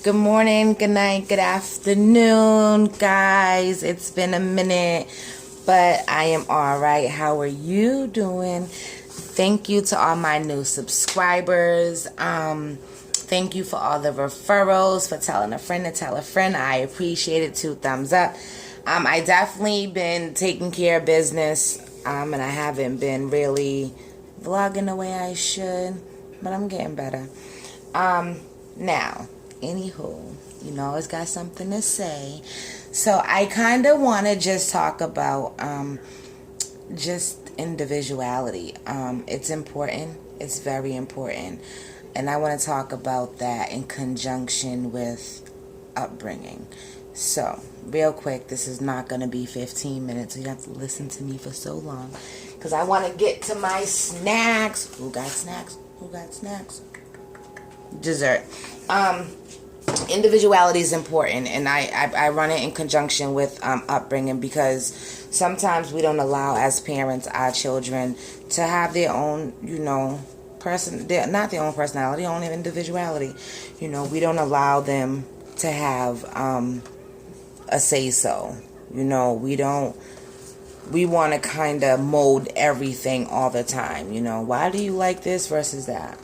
Good morning, good night, good afternoon, guys. It's been a minute, but I am all right. How are you doing? Thank you to all my new subscribers. Thank you for all the referrals, for telling a friend to tell a friend. I appreciate it. 2 thumbs up. I definitely been taking care of business, and I haven't been really vlogging the way I should, but I'm getting better. Now, anywho, always got something to say. So I kind of want to just talk about just individuality. It's important. It's very important. And I want to talk about that in conjunction with upbringing. So, real quick, this is not going to be 15 minutes. So you have to listen to me for so long. Because I want to get to my snacks. Who got snacks? Who got snacks? Dessert. Individuality is important, and I run it in conjunction with upbringing, because sometimes we don't allow, as parents, our children to have their own, not their own personality, their own individuality. We don't allow them to have a say-so. We want to kind of mold everything all the time. Why do you like this versus that?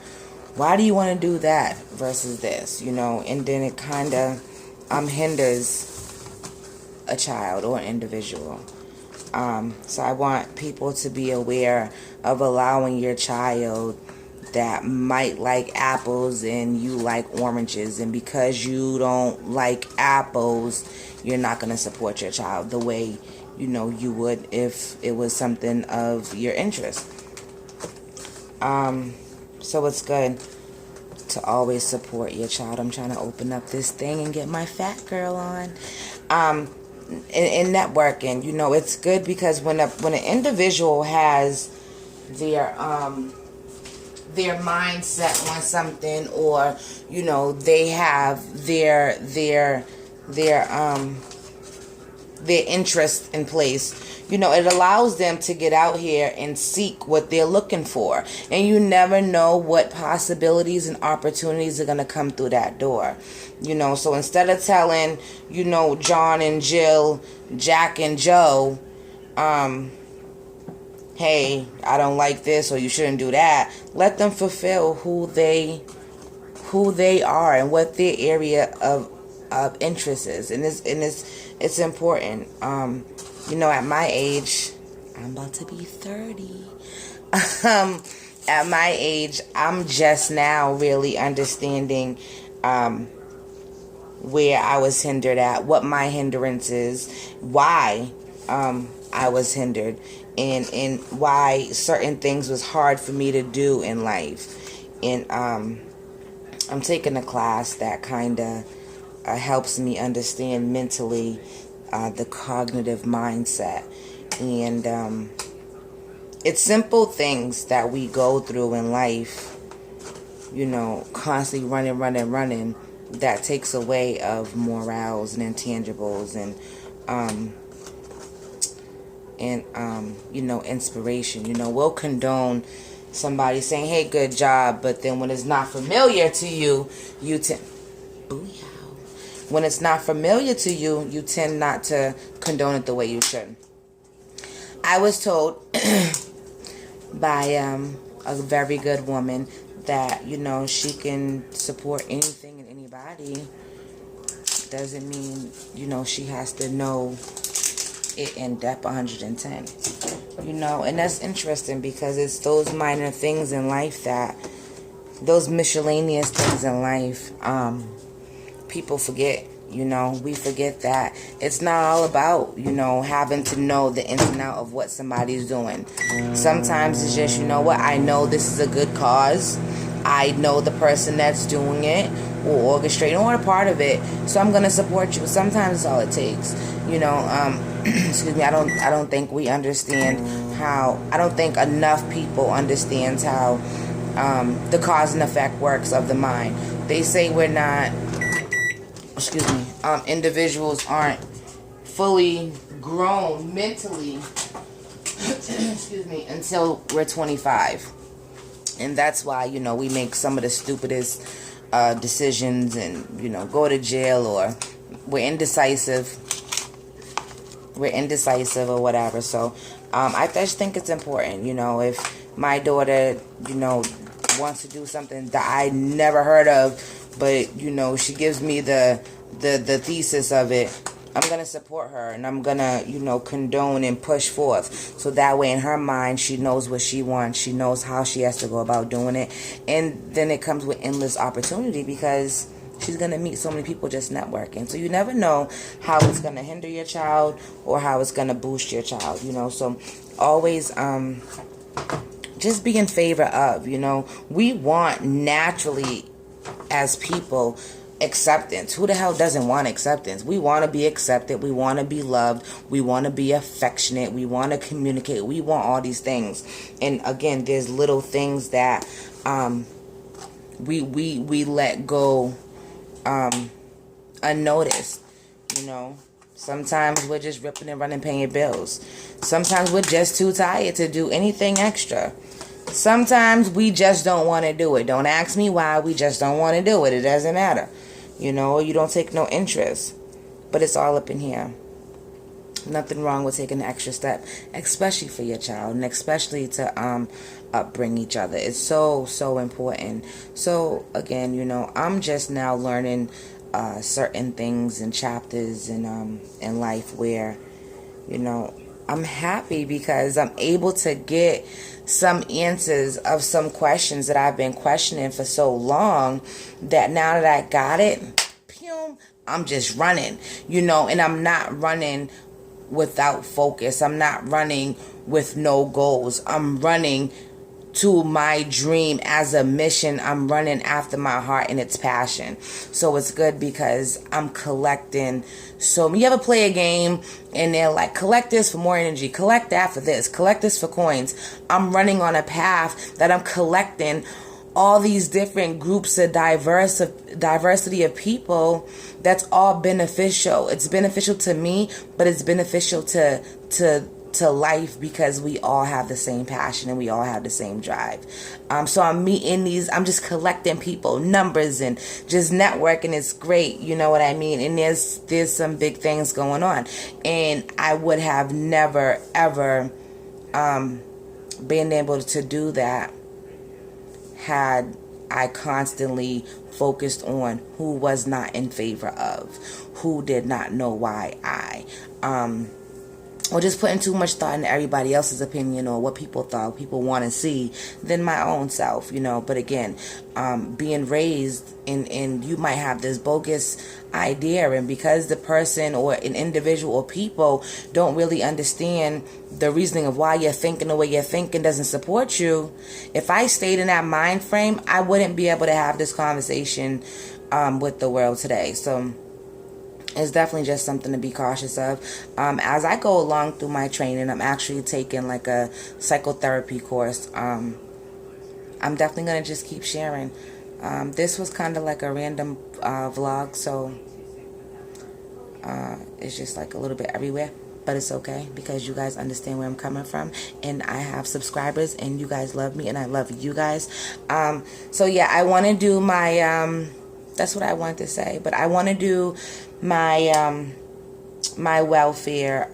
Why do you want to do that versus this? And then it kind of hinders a child or an individual. So I want people to be aware of allowing your child that might like apples and you like oranges, and because you don't like apples, you're not going to support your child the way you would if it was something of your interest. So it's good to always support your child. I'm trying to open up this thing and get my fat girl on. In networking, it's good because when an individual has their mindset on something, or they have their interest in place, it allows them to get out here and seek what they're looking for. And you never know what possibilities and opportunities are going to come through that door. So instead of telling, John and Jill, Jack and Joe, hey, I don't like this, or you shouldn't do that, let them fulfill who they are and what their area of interest is. And it's important. At my age, I'm about to be 30. At my age, I'm just now really understanding where I was hindered at, what my hindrance is, why I was hindered, and why certain things was hard for me to do in life. And I'm taking a class that kind of helps me understand mentally the cognitive mindset. And it's simple things that we go through in life, constantly running, that takes away of morals and intangibles and inspiration. We'll condone somebody saying, hey, good job, but then when it's not familiar to you, when it's not familiar to you, you tend not to condone it the way you should. I was told by a very good woman that, she can support anything and anybody. Doesn't mean, she has to know it in depth 110. And that's interesting, because it's those minor things in life, those miscellaneous things in life, people forget. We forget that it's not all about, having to know the ins and out of what somebody's doing. Sometimes it's just, I know this is a good cause. I know the person that's doing it or orchestrating or a part of it, so I'm going to support you. Sometimes it's all it takes. Excuse me, I don't think we understand how, I don't think enough people understands how the cause and effect works of the mind. They say we're not, individuals aren't fully grown mentally, until we're 25. And that's why, we make some of the stupidest decisions and, go to jail, or we're indecisive. We're indecisive or whatever. So I just think it's important, if my daughter, wants to do something that I never heard of, but, she gives me the thesis of it, I'm going to support her, and I'm going to, condone and push forth. So that way in her mind, she knows what she wants. She knows how she has to go about doing it. And then it comes with endless opportunity, because she's going to meet so many people just networking. So you never know how it's going to hinder your child or how it's going to boost your child, So always just be in favor of, we want naturally as people acceptance. Who the hell doesn't want acceptance? We want to be accepted. We want to be loved. We want to be affectionate. We want to communicate. We want all these things. And again, there's little things that we let go unnoticed. Sometimes we're just ripping and running, paying bills. Sometimes we're just too tired to do anything extra. Sometimes we just don't want to do it. Don't ask me why. We just don't want to do it. It doesn't matter. You don't take no interest. But it's all up in here. Nothing wrong with taking an extra step, especially for your child, and especially to upbring each other. It's so, so important. So, again, I'm just now learning certain things and chapters in life where, I'm happy because I'm able to get some answers of some questions that I've been questioning for so long, that now that I got it, I'm just running, and I'm not running without focus. I'm not running with no goals. I'm running to my dream as a mission. I'm running after my heart and its passion. So it's good because I'm collecting. So you ever play a game and they're like, collect this for more energy, collect that for this, collect this for coins. I'm running on a path that I'm collecting all these different groups of diversity of people. That's all beneficial. It's beneficial to me, but it's beneficial to life, because we all have the same passion and we all have the same drive. So I'm meeting I'm just collecting people, numbers, and just networking. It's great, you know what I mean? And there's some big things going on, and I would have never ever been able to do that had I constantly focused on who was not in favor of, who did not know why or just putting too much thought into everybody else's opinion or what people thought, people want to see, than my own self, But again, being raised and you might have this bogus idea, and because the person or an individual or people don't really understand the reasoning of why you're thinking the way you're thinking, doesn't support you. If I stayed in that mind frame, I wouldn't be able to have this conversation with the world today. So it's definitely just something to be cautious of. As I go along through my training, I'm actually taking like a psychotherapy course. I'm definitely going to just keep sharing. This was kind of like a random vlog, so it's just like a little bit everywhere. But it's okay, because you guys understand where I'm coming from, and I have subscribers, and you guys love me, and I love you guys. So yeah, I want to do my that's what I wanted to say, but I want to do my my welfare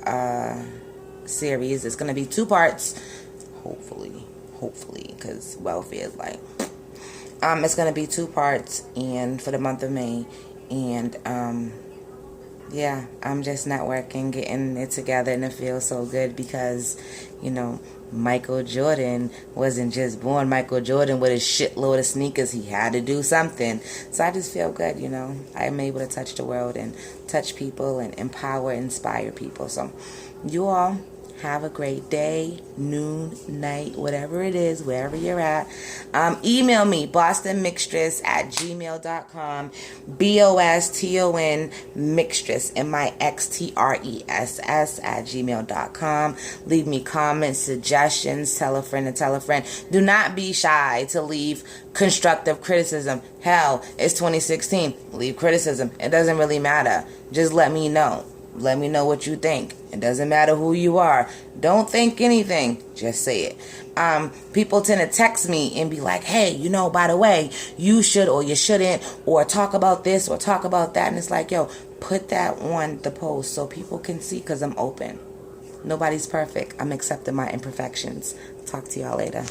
series. It's gonna be 2 parts, hopefully, because welfare is like it's gonna be 2 parts, and for the month of May, and yeah, I'm just networking, getting it together, and it feels so good because, Michael Jordan wasn't just born Michael Jordan with a shitload of sneakers. He had to do something. So I just feel good, I'm able to touch the world and touch people and empower, inspire people. So you all have a great day, noon, night, whatever it is, wherever you're at. Email me, bostonmixtress@gmail.com, BOSTON mixtress, MIXTRESS @gmail.com. Leave me comments, suggestions, tell a friend and tell a friend. Do not be shy to leave constructive criticism. Hell, it's 2016. Leave criticism. It doesn't really matter. Just let me know. Let me know what you think. It doesn't matter who you are. Don't think anything. Just say it. People tend to text me and be like, hey, by the way, you should or you shouldn't, or talk about this or talk about that. And it's like, yo, put that on the post so people can see, because I'm open. Nobody's perfect. I'm accepting my imperfections. Talk to y'all later.